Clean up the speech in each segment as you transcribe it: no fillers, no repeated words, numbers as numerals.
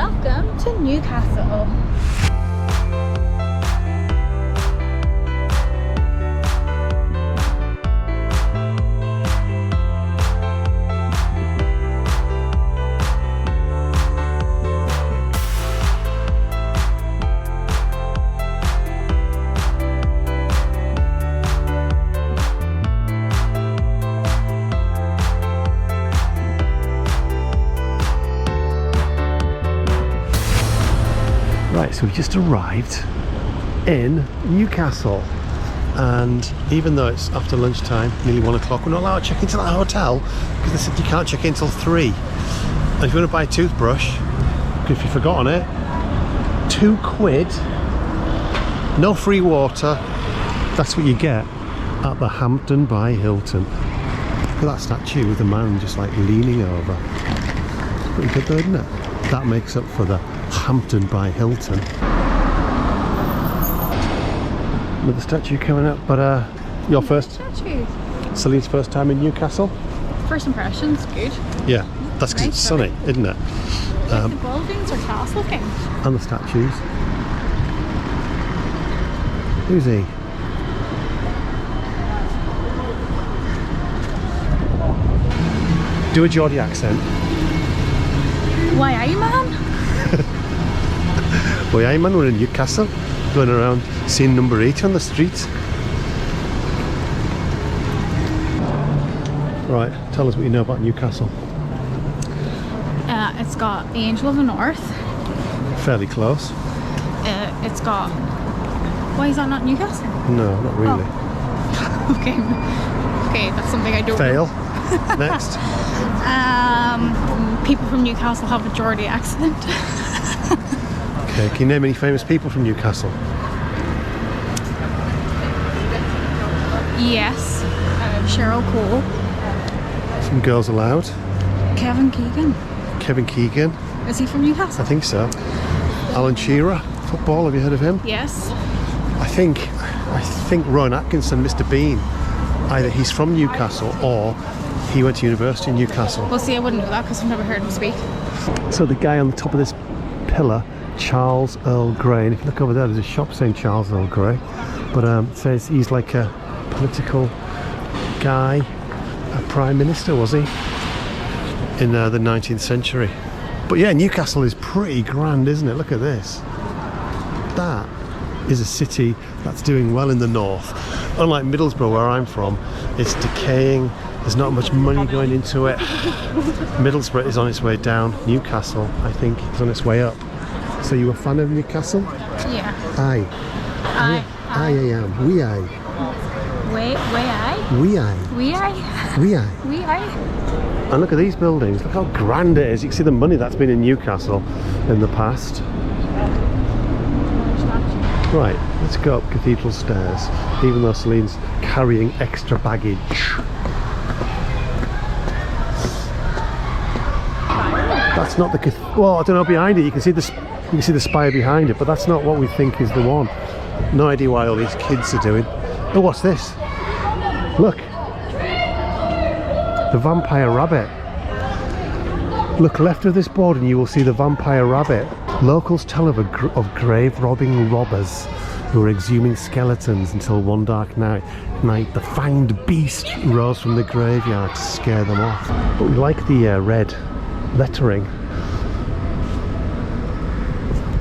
Welcome to Newcastle. Right, so we just arrived in Newcastle, and even though it's after lunchtime, nearly 1 o'clock, we're not allowed to check into that hotel because they said you can't check in until 3. And if you want to buy a toothbrush, if you've forgotten it, £2, no free water. That's what you get at the Hampton by Hilton. Look at that statue with the man just like leaning over. Pretty good though, isn't it? That makes up for the Hampton by Hilton. Another statue coming up, but your first Statue. Celine's first time in Newcastle? First impressions, good. Yeah, that's because it's sunny, isn't it? The buildings are class looking. And the statues. Who's he? Do a Geordie accent. Why are you, man? Well, yeah, man, we're in Newcastle, going around seeing number 8 on the street. Right, tell us what you know about Newcastle. It's got the Angel of the North. Fairly close. It's got... Why is that not Newcastle? No, not really. Oh. Okay, that's something I don't Fail. know. Next. People from Newcastle have a Geordie accent. Okay, can you name any famous people from Newcastle? Yes. Cheryl Cole. From Girls Aloud. Kevin Keegan. Kevin Keegan. Is he from Newcastle? I think so. Alan Shearer, football, have you heard of him? Yes. I think Rowan Atkinson, Mr. Bean, either he's from Newcastle or he went to university in Newcastle. Well, see, I wouldn't know that because I've never heard him speak. So the guy on the top of this pillar, Charles Earl Grey, and if you look over there, there's a shop saying Charles Earl Grey, but it says he's like a political guy, a prime minister, was he, in the 19th century. But yeah, Newcastle is pretty grand, isn't it? Look at this. That is a city that's doing well in the north. Unlike Middlesbrough, where I'm from, it's decaying. There's not much money going into it. Middlesbrough is on its way down. Newcastle, I think, is on its way up. So you a fan of Newcastle? Yeah. Aye. I am. We aye. Way I? We aye. We I? We aye. We I? And look at these buildings. Look how grand it is. You can see the money that's been in Newcastle in the past. Right, let's go up Cathedral Stairs, even though Celine's carrying extra baggage. That's not the well, I don't know, behind it you can see the spire behind it, but that's not what we think is the one. No idea why all these kids are doing. Oh, what's this? Look, the vampire rabbit. Look left of this board and you will see the vampire rabbit. Locals tell of grave robbing robbers who were exhuming skeletons until one dark night the fanged beast rose from the graveyard to scare them off. But we like the red lettering,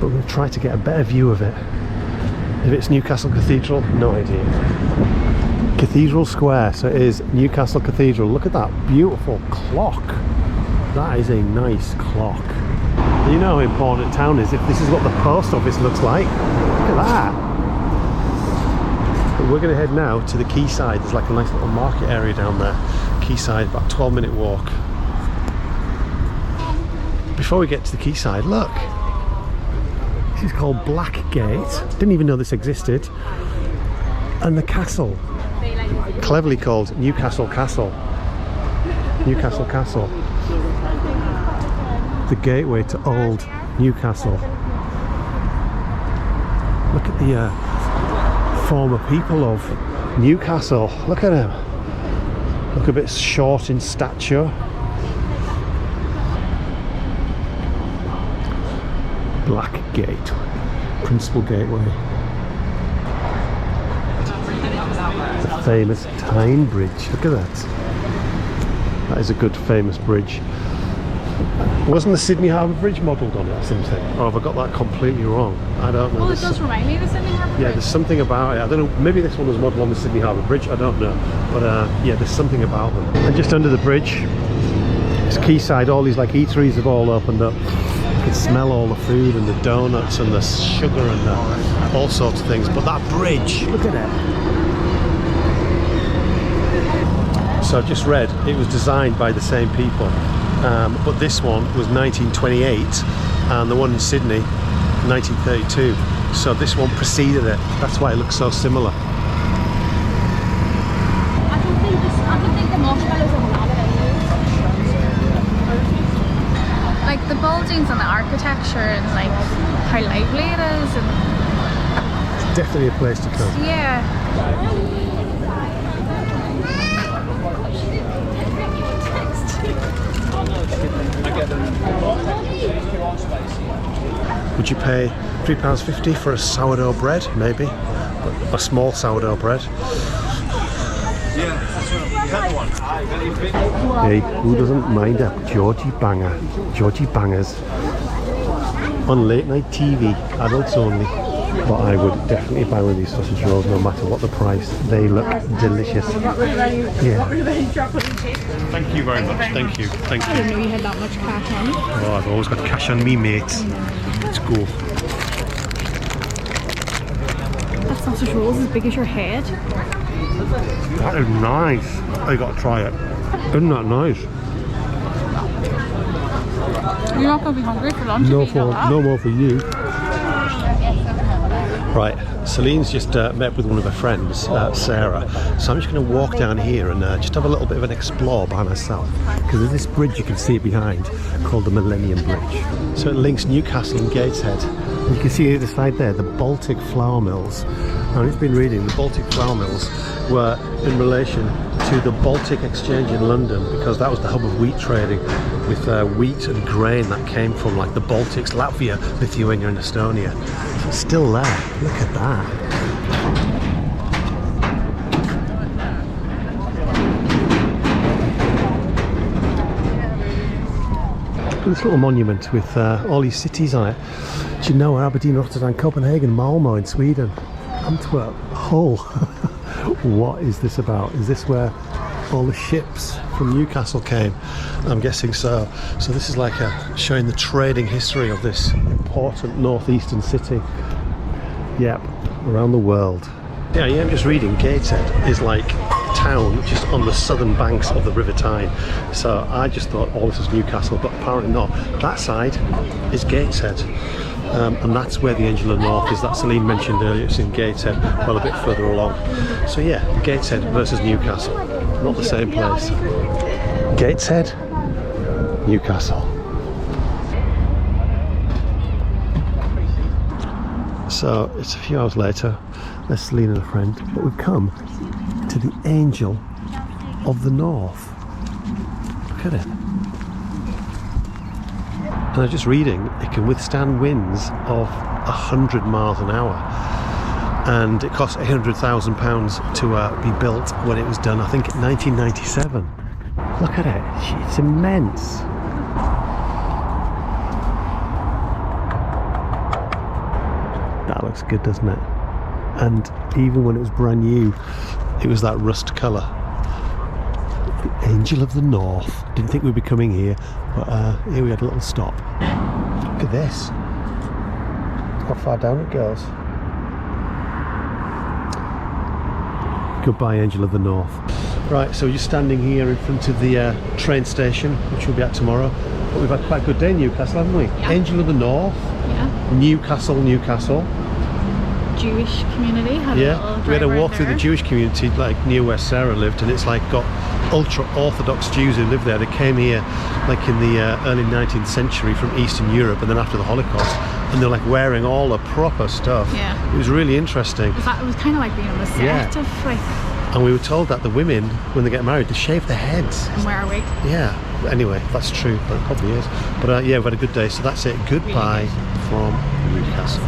but we'll try to get a better view of it. If it's Newcastle Cathedral, no idea. Cathedral Square, so it is Newcastle Cathedral. Look at that beautiful clock. That is a nice clock. You know how important town is if this is what the post office looks like. Look at that. But we're going to head now to the quayside. There's like a nice little market area down there. Quayside, about a 12-minute walk. Before we get to the quayside, look. This is called Blackgate. Didn't even know this existed. And the castle. Cleverly called Newcastle Castle. Newcastle Castle. The gateway to old Newcastle. Look at the former people of Newcastle. Look at him. Look a bit short in stature. Black Gate, principal gateway. The famous Tyne Bridge. Look at that. That is a good famous bridge. Wasn't the Sydney Harbour Bridge modelled on it or something? Or have I got that completely wrong? I don't know. Well, it does remind me of the Sydney Harbour Bridge. Yeah, there's something about it. I don't know, maybe this one was modelled on the Sydney Harbour Bridge, I don't know. But yeah, there's something about them. And just under the bridge, it's quayside, all these like eateries have all opened up. You can smell all the food and the donuts and the sugar and all sorts of things. But that bridge, look at it. So I've just read it was designed by the same people, but this one was 1928 and the one in Sydney 1932, so this one preceded it. That's why it looks so similar. I don't think the marshmallows are allowed anymore. Like the buildings and the architecture and like how lively it is, and It's definitely a place to come. yeah. Would you pay £3.50 for a sourdough bread? Maybe. A small sourdough bread. Hey, who doesn't mind a Georgie banger? Georgie bangers. On late night TV, adults only. But I would definitely buy one of these sausage rolls no matter what the price. They look delicious. Yeah. Thank you very much. Thank you. Thank I you. didn't know you had that much cash on you. Oh, I've always got cash on me, mate. Let's go. That sausage roll is as big as your head. That is nice. I gotta try it. Isn't that nice? You're not going to be hungry for lunch. No, if you eat all that. no more for you. Right, Celine's just met with one of her friends, Sarah. So I'm just going to walk down here and just have a little bit of an explore by myself. Because there's this bridge, you can see it behind, called the Millennium Bridge. So it links Newcastle and Gateshead. And you can see the side there, the Baltic flour mills. Now, I've just been reading, the Baltic flour mills were in relation to the Baltic Exchange in London, because that was the hub of wheat trading, with wheat and grain that came from like the Baltics, Latvia, Lithuania and Estonia. So it's still there. Look at that. This little monument with all these cities on it. Do you know Aberdeen, Rotterdam, Copenhagen, Malmo in Sweden, Antwerp, Hull? What is this about? Is this where all the ships from Newcastle came? I'm guessing so. So this is like showing the trading history of this important northeastern city. Yep, around the world. Yeah, I'm just reading, Gateshead is like a town just on the southern banks of the River Tyne. So I just thought, oh, this is Newcastle, but apparently not. That side is Gateshead. And that's where the Angel of the North is, that Celine mentioned earlier. It's in Gateshead, well a bit further along. So yeah, Gateshead versus Newcastle, not the same place. Gateshead, Newcastle. So it's a few hours later, there's Celine and a friend, but we've come to the Angel of the North. Look at it. And I'm just reading, it can withstand winds of 100 miles an hour. And it cost £800,000 to be built when it was done, I think in 1997. Look at it, it's immense. That looks good, doesn't it? And even when it was brand new, it was that rust colour. The Angel of the North. Didn't think we'd be coming here, but here we had a little stop. Look at this. How far down it goes. Goodbye, Angel of the North. Right, so we're just standing here in front of the train station, which we'll be at tomorrow. But we've had quite a good day in Newcastle, haven't we? Yeah. Angel of the North. Yeah. Newcastle. Jewish community. Yeah, we had a walk through the Jewish community, like near where Sarah lived, and it's like got ultra Orthodox Jews who live there. They came here like in the early 19th century from Eastern Europe, and then after the Holocaust, and they're like wearing all the proper stuff. Yeah. It was really interesting. It was kind of like being on the set Yeah. of like. And we were told that the women, when they get married, they shave their heads. And wear a wig. Yeah. Anyway, that's true, but it probably is. But yeah, we've had a good day, so that's it. Goodbye. Really good. from Newcastle.